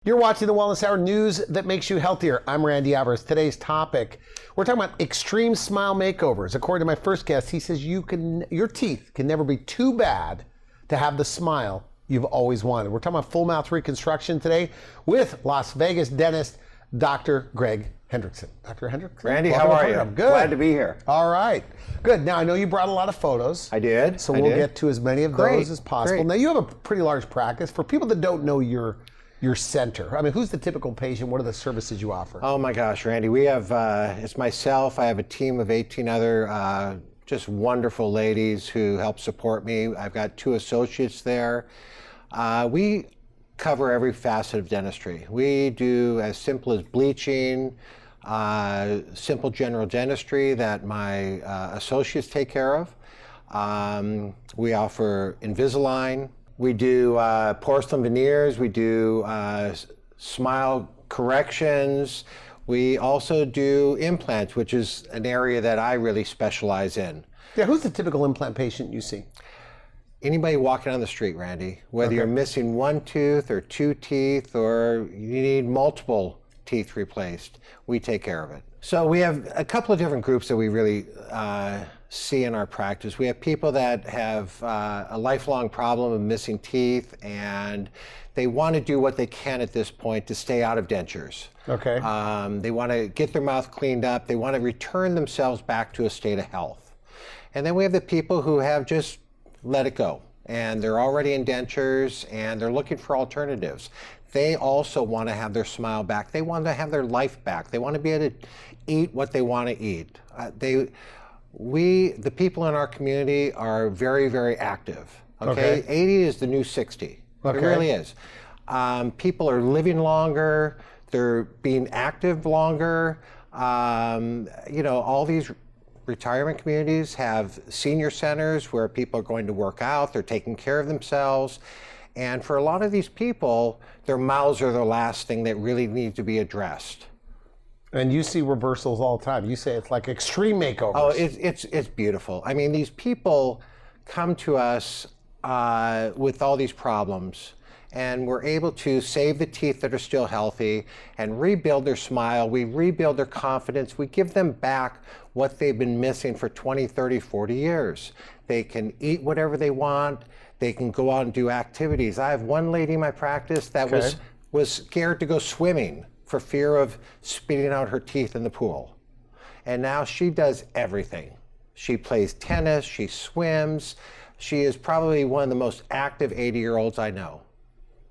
You're watching the Wellness Hour, news that makes you healthier. I'm Randy Alvarez. Today's topic, we're talking about extreme smile makeovers. According to my first guest, he says your teeth can never be too bad to have the smile you've always wanted. We're talking about full mouth reconstruction today with Las Vegas dentist, Dr. Gregg Hendrickson. Dr. Hendrickson? Randy, how are you? Good. Glad to be here. All right. Good. Now, I know you brought a lot of photos. I did. So we'll get to as many of those as possible. Great. Now, you have a pretty large practice. For people that don't know your center, I mean, who's the typical patient? What are the services you offer? Oh my gosh, Randy, we have, it's myself, I have a team of 18 other just wonderful ladies who help support me. I've got 2 associates there. We cover every facet of dentistry. We do as simple as bleaching, simple general dentistry that my associates take care of. We offer Invisalign. We do porcelain veneers, we do smile corrections. We also do implants, which is an area that I really specialize in. Yeah, who's the typical implant patient you see? Anybody walking on the street, Randy, whether you're missing 1 tooth or 2 teeth or you need multiple teeth replaced, we take care of it. So we have a couple of different groups that we really see in our practice. We have people that have a lifelong problem of missing teeth, and they want to do what they can at this point to stay out of dentures. Okay. They want to get their mouth cleaned up. They want to return themselves back to a state of health. And then we have the people who have just let it go, and they're already in dentures, and they're looking for alternatives. They also want to have their smile back. They want to have their life back. They want to be able to eat what they want to eat. The people in our community are very, very active. Okay? 80 is the new 60. Okay. It really is. People are living longer. They're being active longer. All these retirement communities have senior centers where people are going to work out. They're taking care of themselves. And for a lot of these people, their mouths are the last thing that really need to be addressed. And you see reversals all the time. You say it's like extreme makeovers. Oh, it's beautiful. I mean, these people come to us with all these problems, and we're able to save the teeth that are still healthy and rebuild their smile. We rebuild their confidence. We give them back what they've been missing for 20, 30, 40 years. They can eat whatever they want. They can go out and do activities. I have one lady in my practice that was scared to go swimming for fear of spitting out her teeth in the pool. And now she does everything. She plays tennis, she swims. She is probably one of the most active 80-year-olds I know.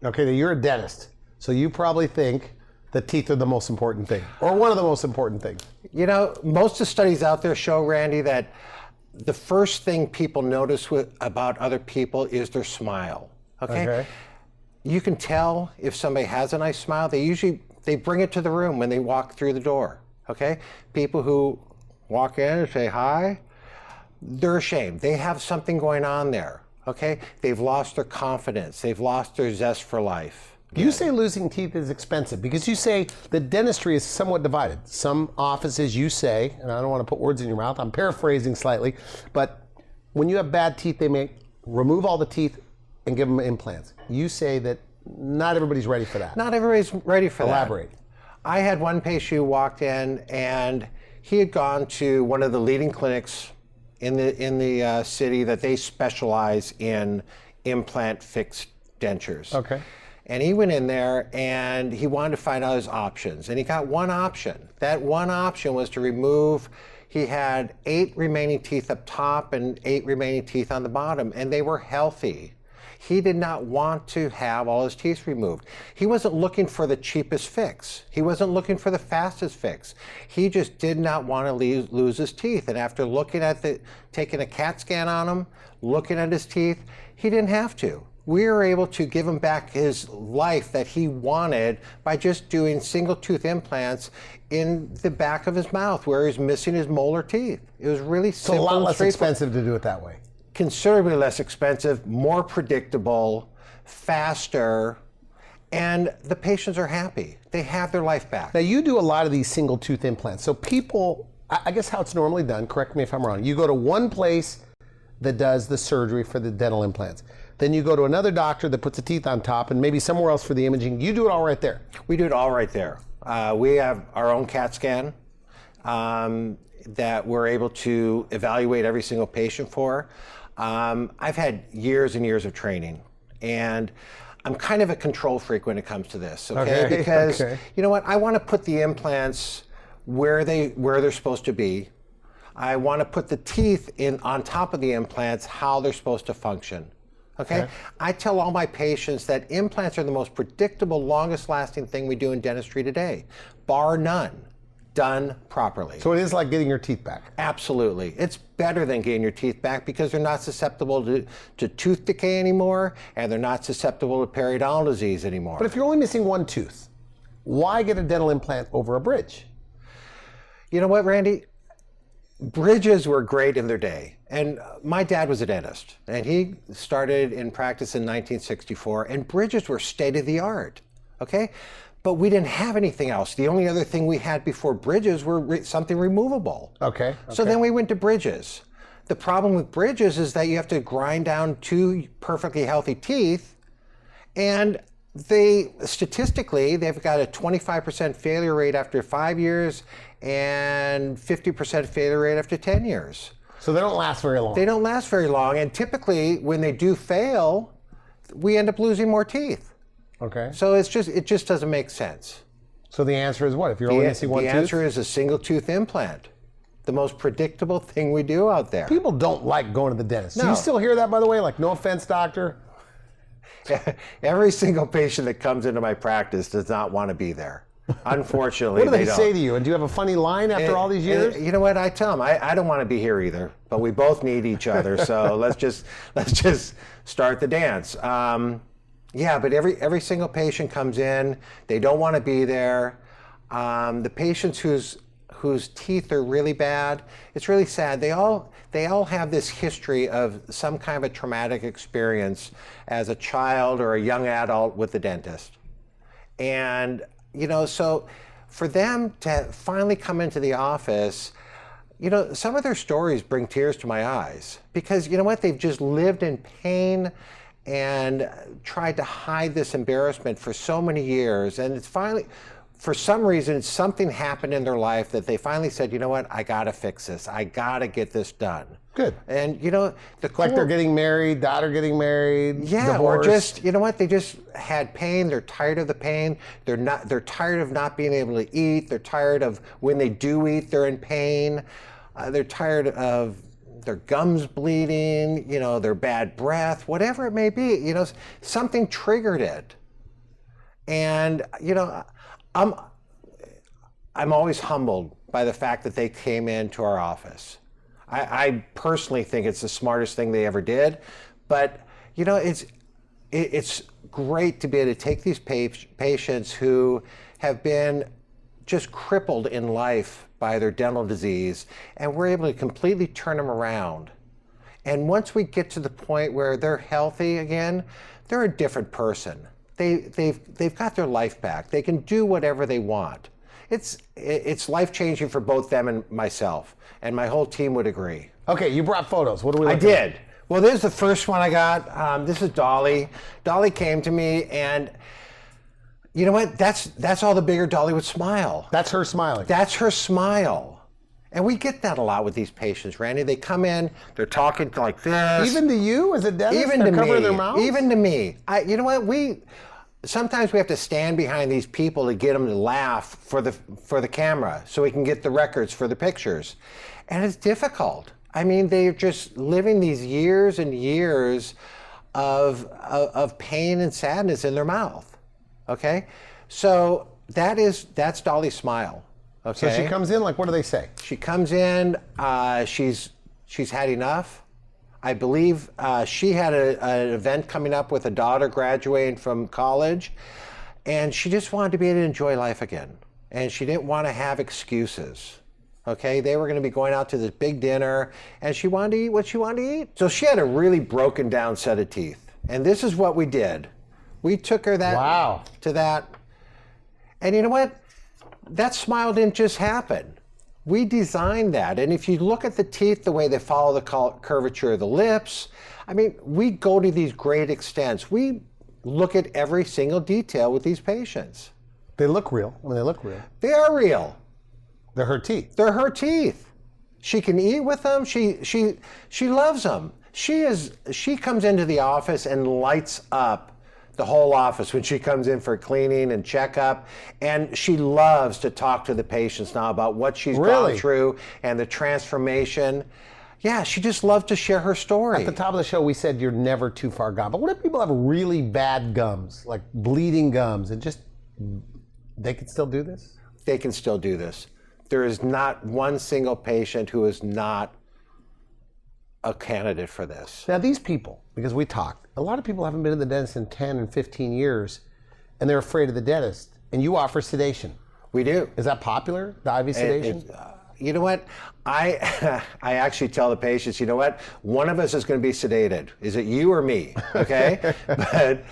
Okay, now you're a dentist, so you probably think the teeth are the most important thing, or one of the most important things. You know, most of the studies out there show, Randy, that the first thing people notice about other people is their smile, okay? You can tell if somebody has a nice smile. They bring it to the room when they walk through the door, okay? People who walk in and say hi, they're ashamed. They have something going on there, okay? They've lost their confidence. They've lost their zest for life. You say losing teeth is expensive because you say the dentistry is somewhat divided. Some offices, you say, and I don't want to put words in your mouth, I'm paraphrasing slightly, but when you have bad teeth, they may remove all the teeth and give them implants. You say that not everybody's ready for that. Not everybody's ready for that. Elaborate. I had one patient who walked in, and he had gone to one of the leading clinics in the city that they specialize in implant fixed dentures. Okay. And he went in there and he wanted to find out his options. And he got one option. That one option was to remove, he had 8 remaining teeth up top and 8 remaining teeth on the bottom, and they were healthy. He did not want to have all his teeth removed. He wasn't looking for the cheapest fix. He wasn't looking for the fastest fix. He just did not want to lose his teeth. And after looking at taking a CAT scan on him, looking at his teeth, he didn't have to. We were able to give him back his life that he wanted by just doing single tooth implants in the back of his mouth where he's missing his molar teeth. It was really simple. It's a lot less expensive to do it that way. Considerably less expensive, more predictable, faster, and the patients are happy. They have their life back. Now you do a lot of these single tooth implants. So people, I guess how it's normally done, correct me if I'm wrong, you go to one place that does the surgery for the dental implants. Then you go to another doctor that puts the teeth on top, and maybe somewhere else for the imaging. You do it all right there. We do it all right there. We have our own CAT scan that we're able to evaluate every single patient for. I've had years and years of training, and I'm kind of a control freak when it comes to this, okay? Because you know what? I want to put the implants where they're supposed to be. I want to put the teeth on top of the implants how they're supposed to function. Okay? I tell all my patients that implants are the most predictable, longest lasting thing we do in dentistry today, bar none, done properly. So it is like getting your teeth back. Absolutely. It's better than getting your teeth back because they're not susceptible to tooth decay anymore, and they're not susceptible to periodontal disease anymore. But if you're only missing one tooth, why get a dental implant over a bridge? You know what, Randy? Bridges were great in their day. And my dad was a dentist, and he started in practice in 1964, and bridges were state of the art, okay? But we didn't have anything else. The only other thing we had before bridges were something removable. Okay. So then we went to bridges. The problem with bridges is that you have to grind down two perfectly healthy teeth, and statistically, they've got a 25% failure rate after 5 years and 50% failure rate after 10 years. So they don't last very long. They don't last very long, and typically when they do fail, we end up losing more teeth. Okay. So it just doesn't make sense. So the answer is what? If you're only missing one tooth? The answer is a single tooth implant. The most predictable thing we do out there. People don't like going to the dentist. No. Do you still hear that, by the way? Like, no offense, doctor. Every single patient that comes into my practice does not want to be there. Unfortunately, What do they don't. say to you? And do you have a funny line after all these years? You know what? I tell them I don't want to be here either, but we both need each other. So let's just start the dance. Yeah, but every single patient comes in. They don't want to be there. The patients whose teeth are really bad, it's really sad. They all have this history of some kind of a traumatic experience as a child or a young adult with the dentist. And, you know, so for them to finally come into the office, you know, some of their stories bring tears to my eyes because, you know what, they've just lived in pain and tried to hide this embarrassment for so many years. And it's finally, for some reason, something happened in their life that they finally said, you know what, I gotta fix this. I gotta get this done. Good. And you know, Like they're getting married, daughter getting married, yeah, divorced. or just, you know what, they just had pain, they're tired of the pain, they're tired of not being able to eat, they're tired of when they do eat, they're in pain, they're tired of their gums bleeding, you know, their bad breath, whatever it may be, you know, something triggered it. And, you know, I'm always humbled by the fact that they came into our office. I personally think it's the smartest thing they ever did, but you know, it's great to be able to take these patients who have been just crippled in life by their dental disease, and we're able to completely turn them around. And once we get to the point where they're healthy again, they're a different person. They've got their life back. They can do whatever they want. It's life-changing for both them and myself, and my whole team would agree. Okay, you brought photos. What do we look I did. Well, this is the first one I got. This is Dolly. Dolly came to me, and you know what? That's all the bigger Dolly would smile. That's her smiling. That's her smile. And we get that a lot with these patients, Randy. They come in, they're talking like this. Even to you as a dentist? Even to covering me. their mouths? Even to me. You know what? Sometimes we have to stand behind these people to get them to laugh for the camera so we can get the records for the pictures. And it's difficult. I mean, they're just living these years and years of pain and sadness in their mouth. Okay? So that's Dolly's smile. Okay? So she comes in, like, what do they say? She comes in, she's had enough. I believe she had an event coming up with a daughter graduating from college, and she just wanted to be able to enjoy life again. And she didn't want to have excuses. Okay, they were going to be going out to this big dinner, and she wanted to eat what she wanted to eat. So she had a really broken down set of teeth. And this is what we did. We took her to that. And you know what? That smile didn't just happen. We designed that. And if you look at the teeth, the way they follow the curvature of the lips, I mean, we go to these great extents. We look at every single detail with these patients. They look real. I mean, they look real. They are real. They're her teeth. They're her teeth. She can eat with them. She loves them. She comes into the office and lights up the whole office when she comes in for cleaning and checkup. And she loves to talk to the patients now about what she's gone through and the transformation. Yeah, she just loves to share her story. At the top of the show, we said you're never too far gone. But what if people have really bad gums, like bleeding gums, and just, they can still do this? They can still do this. There is not one single patient who is not a candidate for this. Now these people, because we talked, a lot of people haven't been to the dentist in 10 and 15 years, and they're afraid of the dentist, and you offer sedation. We do. Is that popular, the IV sedation? You know what? I actually tell the patients, you know what? One of us is going to be sedated. Is it you or me? Okay? But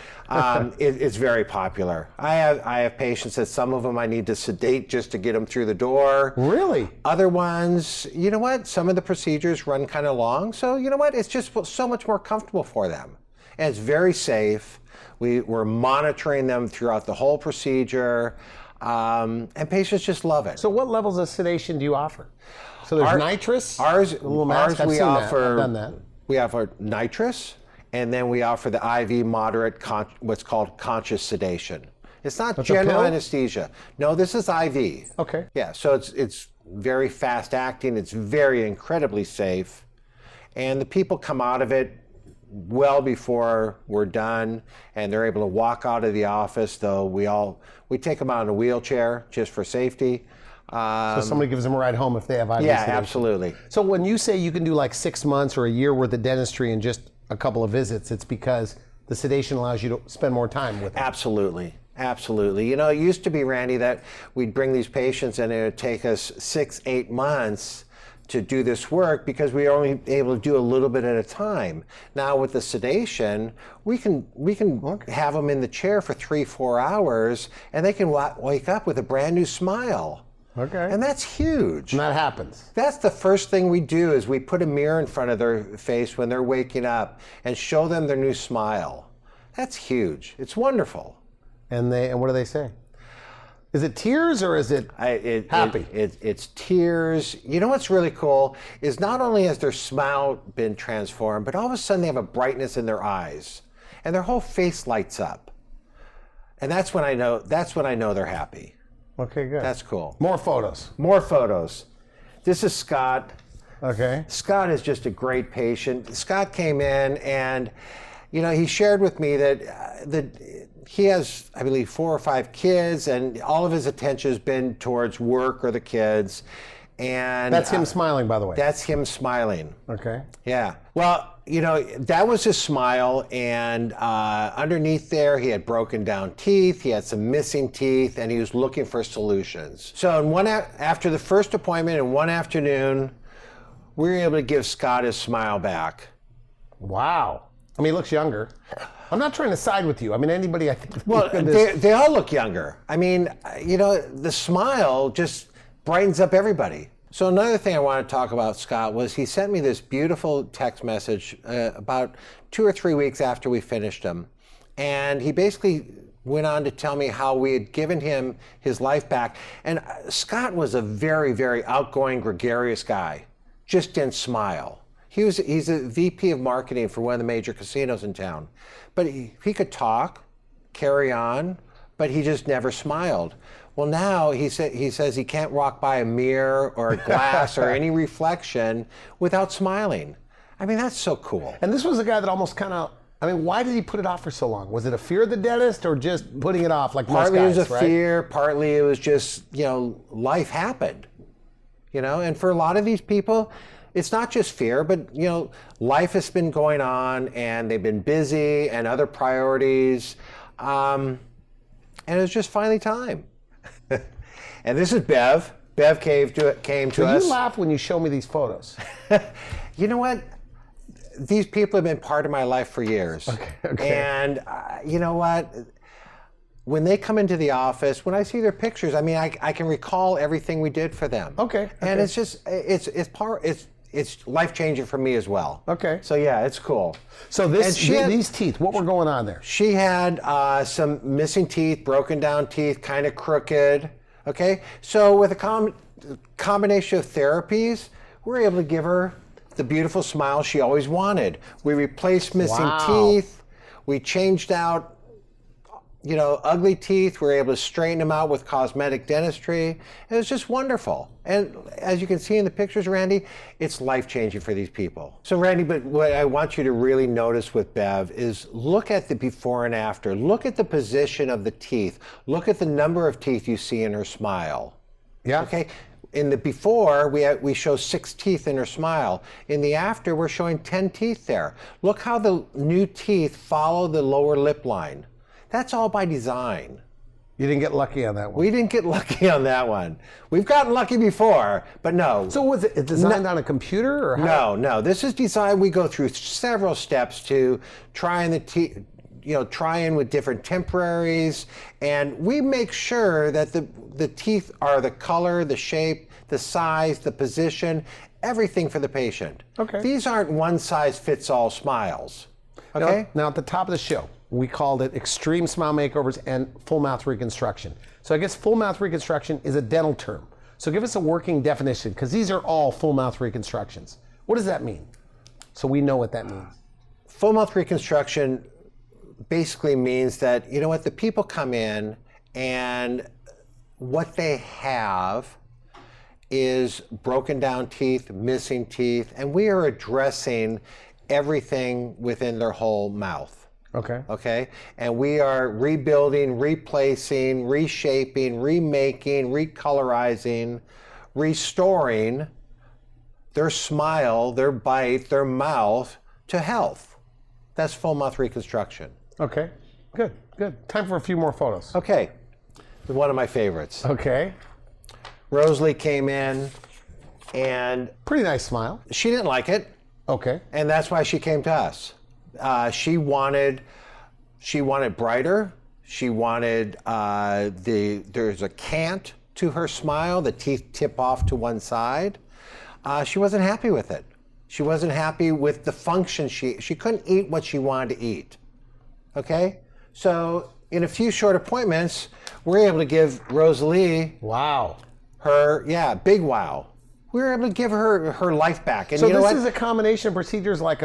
it's very popular. I have patients that some of them I need to sedate just to get them through the door. Really? Other ones, you know what? Some of the procedures run kind of long. So you know what? It's just so much more comfortable for them. And it's very safe. We're monitoring them throughout the whole procedure. And patients just love it. So what levels of sedation do you offer? So there's nitrous? Ours I've we offer, I've done that. We offer nitrous, and then we offer the IV moderate, what's called conscious sedation. It's not general anesthesia. No, this is IV. Okay. Yeah, so it's very fast acting. It's very incredibly safe. And the people come out of it well before we're done, and they're able to walk out of the office, though we take them out in a wheelchair just for safety. So somebody gives them a ride home if they have IV Yeah, sedation. absolutely. So when you say you can do like 6 months or a year worth of dentistry in just a couple of visits, it's because the sedation allows you to spend more time with them. Absolutely. Absolutely. You know, it used to be, Randy, that we'd bring these patients and it would take us 6-8 months to do this work because we were only able to do a little bit at a time. Now with the sedation, we can have them in the chair for 3-4 hours, and they can wake up with a brand new smile. Okay. And that's huge. And that happens. That's the first thing we do is we put a mirror in front of their face when they're waking up and show them their new smile. That's huge. It's wonderful. And what do they say? Is it tears or is it happy? It's tears. You know what's really cool is not only has their smile been transformed, but all of a sudden they have a brightness in their eyes, and their whole face lights up. And that's when I know they're happy. Okay, good. That's cool. More photos. More photos. This is Scott. Okay. Scott is just a great patient. Scott came in and, you know, he shared with me that he has, I believe, 4 or 5 kids, and all of his attention has been towards work or the kids. And that's him smiling, by the way. That's him smiling. Okay. Yeah. Well, you know, that was his smile, and underneath there, he had broken down teeth, he had some missing teeth, and he was looking for solutions. So after the first appointment in one afternoon, we were able to give Scott his smile back. Wow. I mean, he looks younger. I'm not trying to side with you. I mean, anybody I think... Well, they all look younger. I mean, you know, the smile just brightens up everybody. So another thing I want to talk about, Scott, was he sent me this beautiful text message about 2 or 3 weeks after we finished him. And he basically went on to tell me how we had given him his life back. And Scott was a very, very outgoing, gregarious guy. Just didn't smile. He's a VP of marketing for one of the major casinos in town. But he could talk, carry on, but he just never smiled. Well, now he says he can't walk by a mirror or a glass or any reflection without smiling. I mean, that's so cool. And this was a guy that almost kind of, I mean, why did he put it off for so long? Was it a fear of the dentist or just putting it off like most guys, Partly it was a right? fear, partly it was just, you know, life happened. You know, and for a lot of these people, it's not just fear, but, you know, life has been going on and they've been busy and other priorities. And it was just finally time. And this is Bev. Bev came to us. So you laugh when you show me these photos. You know what? These people have been part of my life for years. Okay. And you know what? when they come into the office, when I see their pictures, I mean, I can recall everything we did for them. Okay. And it's just, it's life-changing for me as well. Okay. So yeah, it's cool. So these teeth, what were going on there? She had some missing teeth, broken down teeth, kind of crooked. Okay. So with a combination of therapies, we're able to give her the beautiful smile she always wanted. We replaced missing teeth. We changed out, ugly teeth. We were able to straighten them out with cosmetic dentistry. It was just wonderful. And as you can see in the pictures, Randy, it's life-changing for these people. So Randy, but what I want you to really notice with Bev is look at the before and after. Look at the position of the teeth. Look at the number of teeth you see in her smile. Yeah. Okay. In the before, we show 6 teeth in her smile. In the after, we're showing 10 teeth there. Look how the new teeth follow the lower lip line. That's all by design. You didn't get lucky on that one. We didn't get lucky on that one. We've gotten lucky before, but no. So was it designed on a computer or how? No. This is designed. We go through several steps to trying the teeth. Try in with different temporaries, and we make sure that the teeth are the color, the shape, the size, the position, everything for the patient. Okay. These aren't one-size-fits-all smiles. Okay. Now at the top of the show, we called it Extreme Smile Makeovers and Full Mouth Reconstruction. So I guess full mouth reconstruction is a dental term. So give us a working definition, because these are all full mouth reconstructions. What does that mean? So we know what that means. Full mouth reconstruction basically means that, the people come in and what they have is broken down teeth, missing teeth, and we are addressing everything within their whole mouth. Okay? And we are rebuilding, replacing, reshaping, remaking, recolorizing, restoring their smile, their bite, their mouth to health. That's full mouth reconstruction. Okay, good. Time for a few more photos. Okay, one of my favorites. Okay. Rosalie came in and Pretty nice smile. she didn't like it, Okay. and that's why she came to us. She wanted brighter. She wanted there's a cant to her smile. The teeth tip off to one side. She wasn't happy with it. She wasn't happy with the function. She couldn't eat what she wanted to eat. Okay? So in a few short appointments, we're able to give Rosalie Wow. big wow. We were able to give her life back. And So you know this what? is a combination of procedures like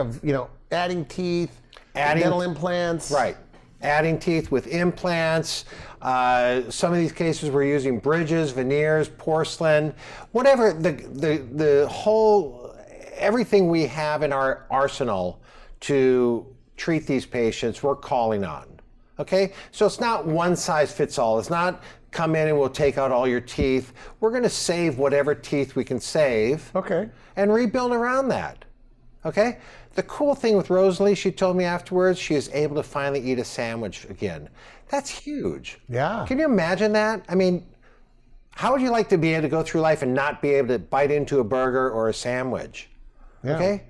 adding teeth, dental implants. Right. Adding teeth with implants. Some of these cases we're using bridges, veneers, porcelain, whatever the whole, everything we have in our arsenal to treat these patients, we're calling on. Okay? So it's not one size fits all. It's not come in and we'll take out all your teeth. We're going to save whatever teeth we can save. Okay. And rebuild around that. Okay? The cool thing with Rosalie, she told me afterwards, she is able to finally eat a sandwich again. That's huge. Yeah. Can you imagine that? I mean, how would you like to be able to go through life and not be able to bite into a burger or a sandwich? Yeah. Okay?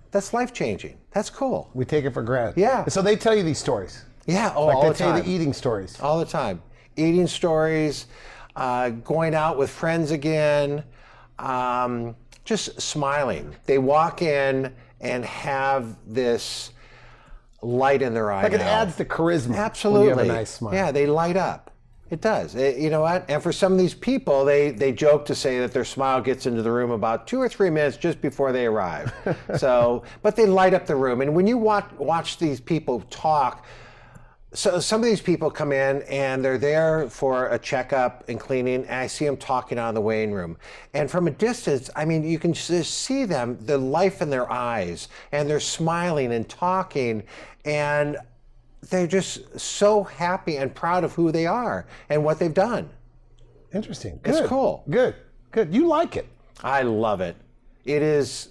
That's life-changing. That's cool. We take it for granted. Yeah. So they tell you these stories. Yeah, Like all they the tell time. you the eating stories. All the time. Eating stories, going out with friends again, just smiling. They walk in and have this light in their eye. Like it now. adds the charisma. Absolutely. When you have a nice smile. Yeah, they light up. It does. You know what? And for some of these people, they joke to say that their smile gets into the room about 2 or 3 minutes just before they arrive. But they light up the room. And when you watch these people talk, so some of these people come in and they're there for a checkup and cleaning, and I see them talking out in the waiting room. And from a distance, I mean, you can just see them, the life in their eyes, and they're smiling and talking, and they're just so happy and proud of who they are and what they've done. Interesting. It's Good. cool. Good. You like it. I love it. It's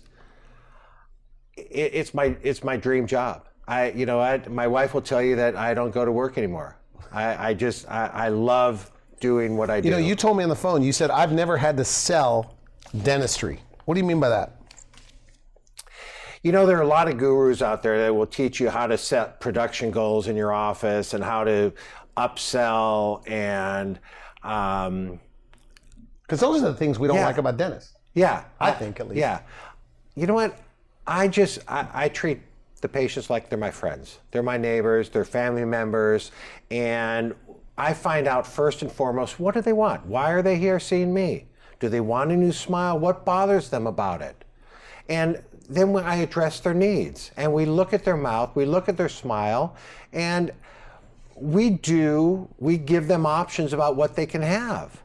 my dream job. My wife will tell you that I don't go to work anymore. I love doing what I do. You told me on the phone, you said, I've never had to sell dentistry. What do you mean by that? There are a lot of gurus out there that will teach you how to set production goals in your office and how to upsell and Because those are the things we don't like about dentists. yeah, I think at least. Yeah. You know what? I treat the patients like they're my friends. They're my neighbors, they're family members, and I find out first and foremost, what do they want? Why are they here seeing me? Do they want a new smile? What bothers them about it? And then when I address their needs, and we look at their mouth, we look at their smile, and we give them options about what they can have.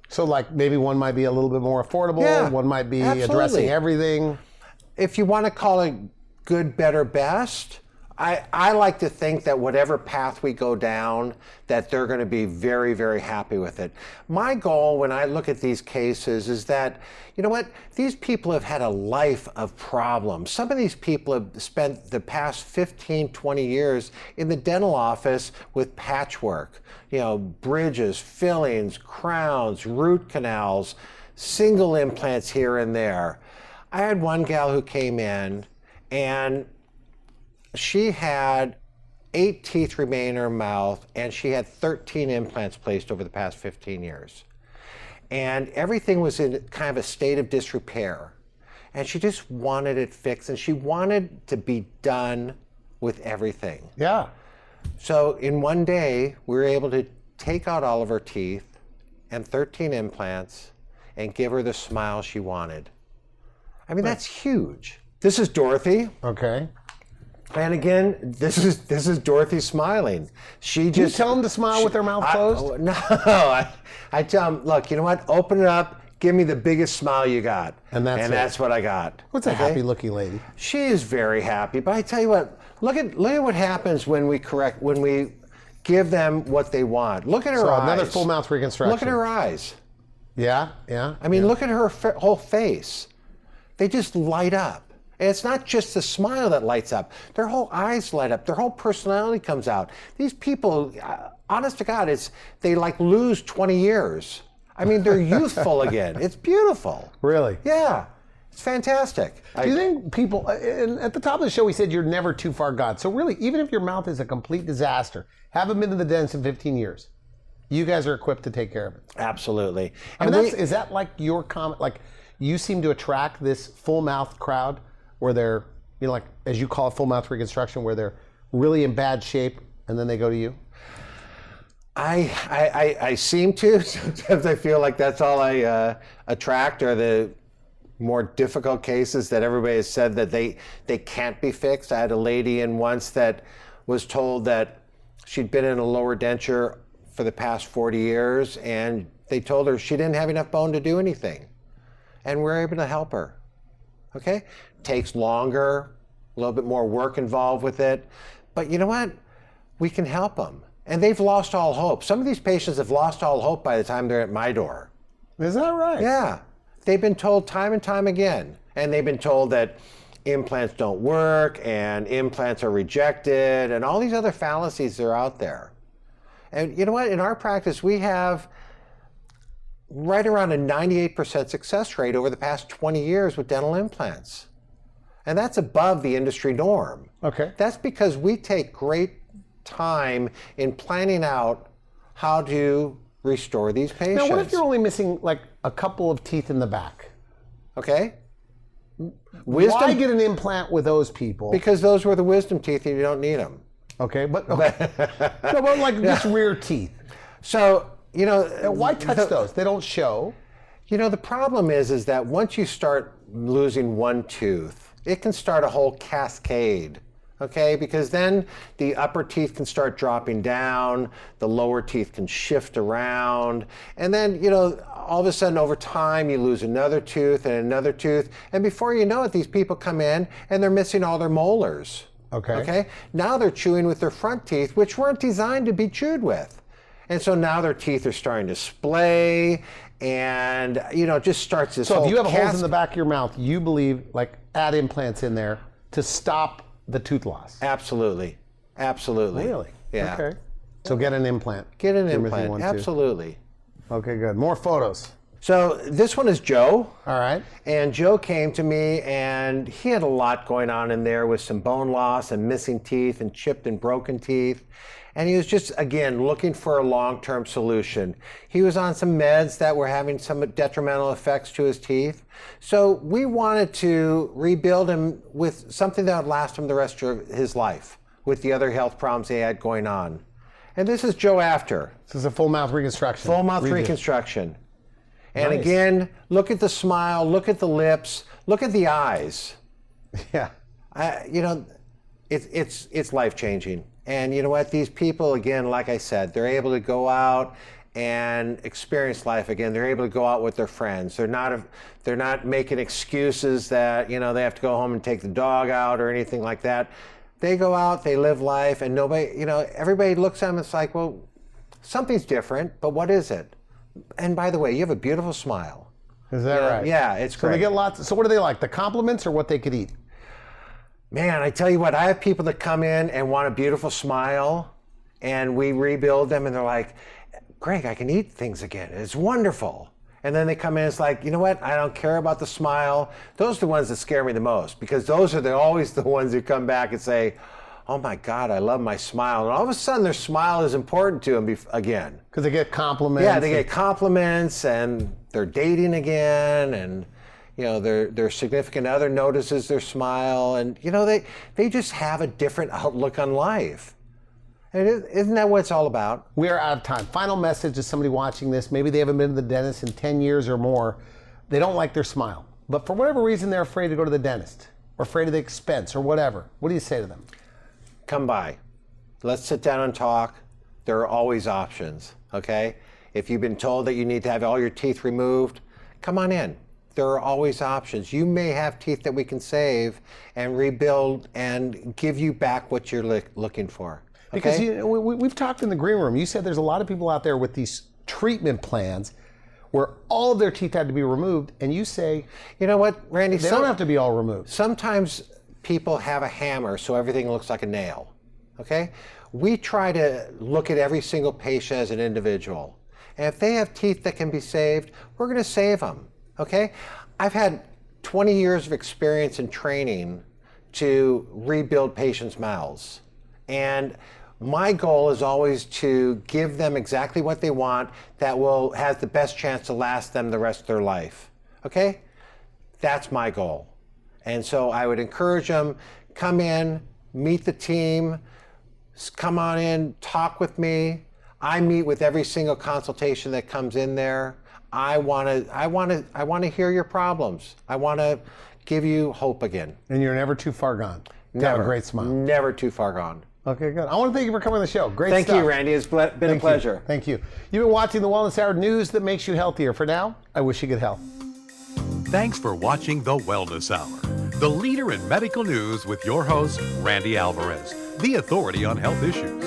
So like maybe one might be a little bit more affordable, Yeah, one might be absolutely. addressing everything. If you want to call it good, better, best, I like to think that whatever path we go down, that they're going to be very, very happy with it. My goal when I look at these cases is that, you know what, these people have had a life of problems. Some of these people have spent the past 15, 20 years in the dental office with patchwork, you know, bridges, fillings, crowns, root canals, single implants here and there. I had one gal who came in and she had 8 teeth remaining in her mouth and she had 13 implants placed over the past 15 years. And everything was in kind of a state of disrepair. And she just wanted it fixed and she wanted to be done with everything. Yeah. So in one day, we were able to take out all of her teeth and 13 implants and give her the smile she wanted. I mean, that's huge. This is Dorothy. Okay. And again, this is Dorothy smiling. She Do you just tell them to smile with their mouth closed? No, I tell them, look, you know what? Open it up. Give me the biggest smile you got. And that's what I got. What's a happy-looking lady? She is very happy. But I tell you what, look at what happens when we give them what they want. Look at her eyes. Another full mouth reconstruction. Look at her eyes. Yeah, yeah. I mean, look at her whole face. They just light up. And it's not just the smile that lights up. Their whole eyes light up. Their whole personality comes out. These people, honest to God, they like lose 20 years. I mean, they're youthful again. It's beautiful. Really? Yeah. It's fantastic. Do you think people, and at the top of the show we said you're never too far gone. So really, even if your mouth is a complete disaster, haven't been to the dentist in 15 years, you guys are equipped to take care of it. Absolutely. I mean, is that like your comment? Like, you seem to attract this full mouth crowd where they're, you know, like, as you call it, full mouth reconstruction, where they're really in bad shape and then they go to you? I seem to. Sometimes I feel like that's all I attract, are the more difficult cases that everybody has said that they can't be fixed. I had a lady in once that was told that she'd been in a lower denture for the past 40 years and they told her she didn't have enough bone to do anything. And we're able to help her. Okay? Takes longer, a little bit more work involved with it. But you know what? We can help them. And they've lost all hope. Some of these patients have lost all hope by the time they're at my door. Is that right? Yeah. They've been told time and time again. And they've been told that implants don't work and implants are rejected and all these other fallacies that are out there. And you know what? In our practice, we have right around a 98% success rate over the past 20 years with dental implants. And that's above the industry norm. Okay. That's because we take great time in planning out how to restore these patients. Now, what if you're only missing like a couple of teeth in the back? Okay. Why get an implant with those people? Because those were the wisdom teeth and you don't need them. Okay, but okay. No, but like just rear teeth. So, you know, why touch those? They don't show. You know, the problem is that once you start losing one tooth, it can start a whole cascade, okay? Because then the upper teeth can start dropping down, the lower teeth can shift around, and then, you know, all of a sudden over time you lose another tooth and another tooth, and before you know it, these people come in and they're missing all their molars. Okay? Now they're chewing with their front teeth, which weren't designed to be chewed with. And so now their teeth are starting to splay, and, you know, it just starts this whole So if you have holes in the back of your mouth, you believe, like, add implants in there to stop the tooth loss? Absolutely. Absolutely. Really? Yeah. Okay. So get an implant. Get an You're missing implant. one tooth. Absolutely. Okay, good. More photos. So this one is Joe. All right. And Joe came to me, and he had a lot going on in there with some bone loss and missing teeth and chipped and broken teeth. And he was just, again, looking for a long-term solution. He was on some meds that were having some detrimental effects to his teeth. So we wanted to rebuild him with something that would last him the rest of his life with the other health problems he had going on. And this is Joe after. This is a full mouth reconstruction. Full mouth reconstruction. And Nice. again, look at the smile, look at the lips, look at the eyes. Yeah. It's life-changing. And you know what? These people, again, like I said, they're able to go out and experience life again. They're able to go out with their friends. They're not making excuses that, they have to go home and take the dog out or anything like that. They go out, they live life, and nobody, everybody looks at them and it's like, well, something's different, but what is it? And by the way, you have a beautiful smile. Is that right? Yeah, it's So great. they get lots. So what do they like? The compliments or what they could eat? Man, I tell you what, I have people that come in and want a beautiful smile, and we rebuild them, and they're like, Greg, I can eat things again. It's wonderful. And then they come in, it's like, you know what? I don't care about the smile. Those are the ones that scare me the most, because those are always the ones who come back and say, oh my God, I love my smile. And all of a sudden, their smile is important to them again. Because they get compliments. Yeah, they get compliments, and they're dating again, and their significant other notices their smile, and they just have a different outlook on life. And isn't that what it's all about? We are out of time. Final message to somebody watching this. Maybe they haven't been to the dentist in 10 years or more. They don't like their smile. But for whatever reason, they're afraid to go to the dentist or afraid of the expense or whatever. What do you say to them? Come by. Let's sit down and talk. There are always options, okay? If you've been told that you need to have all your teeth removed, come on in. There are always options. You may have teeth that we can save and rebuild and give you back what you're looking for. Because Okay? we've talked in the green room. You said there's a lot of people out there with these treatment plans where all of their teeth had to be removed, and you say You know what, Randy? they don't have to be all removed. Sometimes people have a hammer so everything looks like a nail, okay? We try to look at every single patient as an individual. And if they have teeth that can be saved, we're gonna save them, okay? I've had 20 years of experience in training to rebuild patients' mouths. And my goal is always to give them exactly what they want that has the best chance to last them the rest of their life, okay? That's my goal. And so I would encourage them, come in, meet the team, come on in, talk with me. I meet with every single consultation that comes in there. I want to hear your problems. I want to give you hope again. And you're never too far gone. To have a great smile. Never too far gone. Okay, good. I want to thank you for coming on the show. Great Thank stuff. you, Randy. It's been a pleasure. Thank you. You've been watching the Wellness Hour, news that makes you healthier. For now, I wish you good health. Thanks for watching The Wellness Hour, the leader in medical news with your host, Randy Alvarez, the authority on health issues.